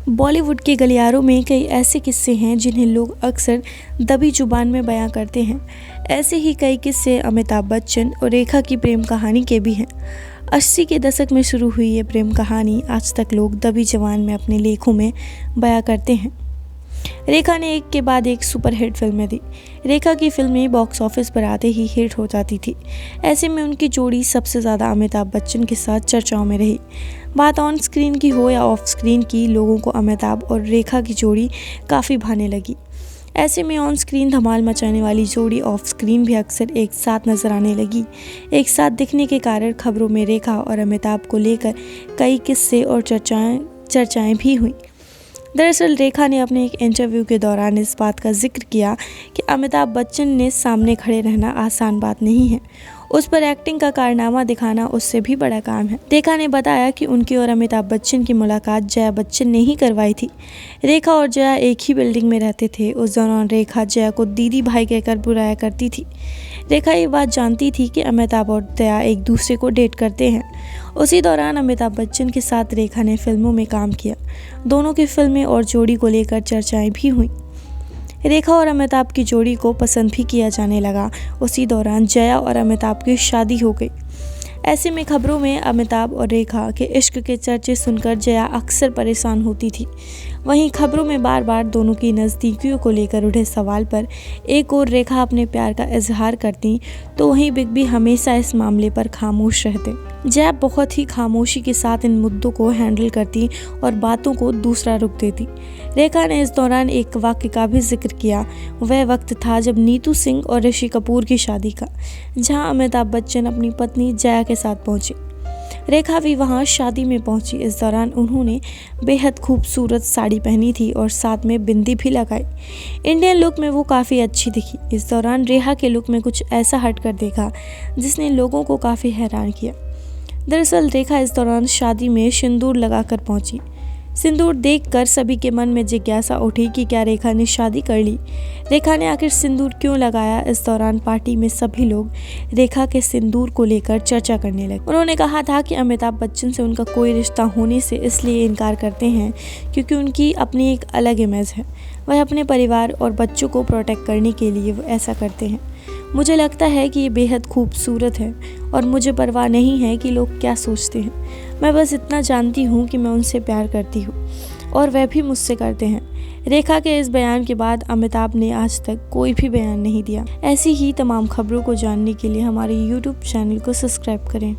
बॉलीवुड के गलियारों में कई ऐसे किस्से हैं जिन्हें लोग अक्सर दबी जुबान में बयां करते हैं। ऐसे ही कई किस्से अमिताभ बच्चन और रेखा की प्रेम कहानी के भी हैं। 80 के दशक में शुरू हुई ये प्रेम कहानी आज तक लोग दबी जुबान में अपने लेखों में बयां करते हैं। रेखा ने एक के बाद एक सुपरहिट फिल्में दी। रेखा की फिल्में बॉक्स ऑफिस पर आते ही हिट हो जाती थी। ऐसे में उनकी जोड़ी सबसे ज़्यादा अमिताभ बच्चन के साथ चर्चाओं में रही। बात ऑन स्क्रीन की हो या ऑफ स्क्रीन की, लोगों को अमिताभ और रेखा की जोड़ी काफ़ी भाने लगी। ऐसे में ऑन स्क्रीन धमाल मचाने वाली जोड़ी ऑफ स्क्रीन भी अक्सर एक साथ नजर आने लगी। एक साथ दिखने के कारण खबरों में रेखा और अमिताभ को लेकर कई किस्से और चर्चाएं भी हुई। दरअसल रेखा ने अपने एक इंटरव्यू के दौरान इस बात का जिक्र किया कि अमिताभ बच्चन ने सामने खड़े रहना आसान बात नहीं है। उस पर एक्टिंग का कारनामा दिखाना उससे भी बड़ा काम है। रेखा ने बताया कि उनकी और अमिताभ बच्चन की मुलाकात जया बच्चन ने ही करवाई थी। रेखा और जया एक ही बिल्डिंग में रहते थे। उस दौरान रेखा जया को दीदी भाई कहकर बुलाया करती थी। रेखा ये बात जानती थी कि अमिताभ और जया एक दूसरे को डेट करते हैं। उसी दौरान अमिताभ बच्चन के साथ रेखा ने फिल्मों में काम किया। दोनों की फिल्में और जोड़ी को लेकर चर्चाएं भी हुई। रेखा और अमिताभ की जोड़ी को पसंद भी किया जाने लगा। उसी दौरान जया और अमिताभ की शादी हो गई। ऐसे में खबरों में अमिताभ और रेखा के इश्क के चर्चे सुनकर जया अक्सर परेशान होती थी। वहीं खबरों में बार बार दोनों की नज़दीकियों को लेकर उठे सवाल पर एक और रेखा अपने प्यार का इजहार करती तो वहीं बिग बी हमेशा इस मामले पर खामोश रहते। जया बहुत ही खामोशी के साथ इन मुद्दों को हैंडल करती और बातों को दूसरा रुख देती। रेखा ने इस दौरान एक वाक़ये का भी जिक्र किया। वह वक्त था जब नीतू सिंह और ऋषि कपूर की शादी का, जहां अमिताभ बच्चन अपनी पत्नी जया के साथ पहुंचे। रेखा भी वहां शादी में पहुंची। इस दौरान उन्होंने बेहद खूबसूरत साड़ी पहनी थी और साथ में बिंदी भी लगाई। इंडियन लुक में वो काफ़ी अच्छी दिखी। इस दौरान रेखा के लुक में कुछ ऐसा हटकर देखा जिसने लोगों को काफ़ी हैरान किया। दरअसल रेखा इस दौरान शादी में सिंदूर लगाकर पहुंची। सिंदूर देखकर सभी के मन में जिज्ञासा उठी कि क्या रेखा ने शादी कर ली। रेखा ने आखिर सिंदूर क्यों लगाया। इस दौरान पार्टी में सभी लोग रेखा के सिंदूर को लेकर चर्चा करने लगे। उन्होंने कहा था कि अमिताभ बच्चन से उनका कोई रिश्ता होने से इसलिए इनकार करते हैं क्योंकि उनकी अपनी एक अलग इमेज है। वह अपने परिवार और बच्चों को प्रोटेक्ट करने के लिए वो ऐसा करते हैं। मुझे लगता है कि ये बेहद खूबसूरत है और मुझे परवाह नहीं है कि लोग क्या सोचते हैं। मैं बस इतना जानती हूँ कि मैं उनसे प्यार करती हूँ और वह भी मुझसे करते हैं। रेखा के इस बयान के बाद अमिताभ ने आज तक कोई भी बयान नहीं दिया। ऐसी ही तमाम खबरों को जानने के लिए हमारे YouTube चैनल को सब्सक्राइब करें।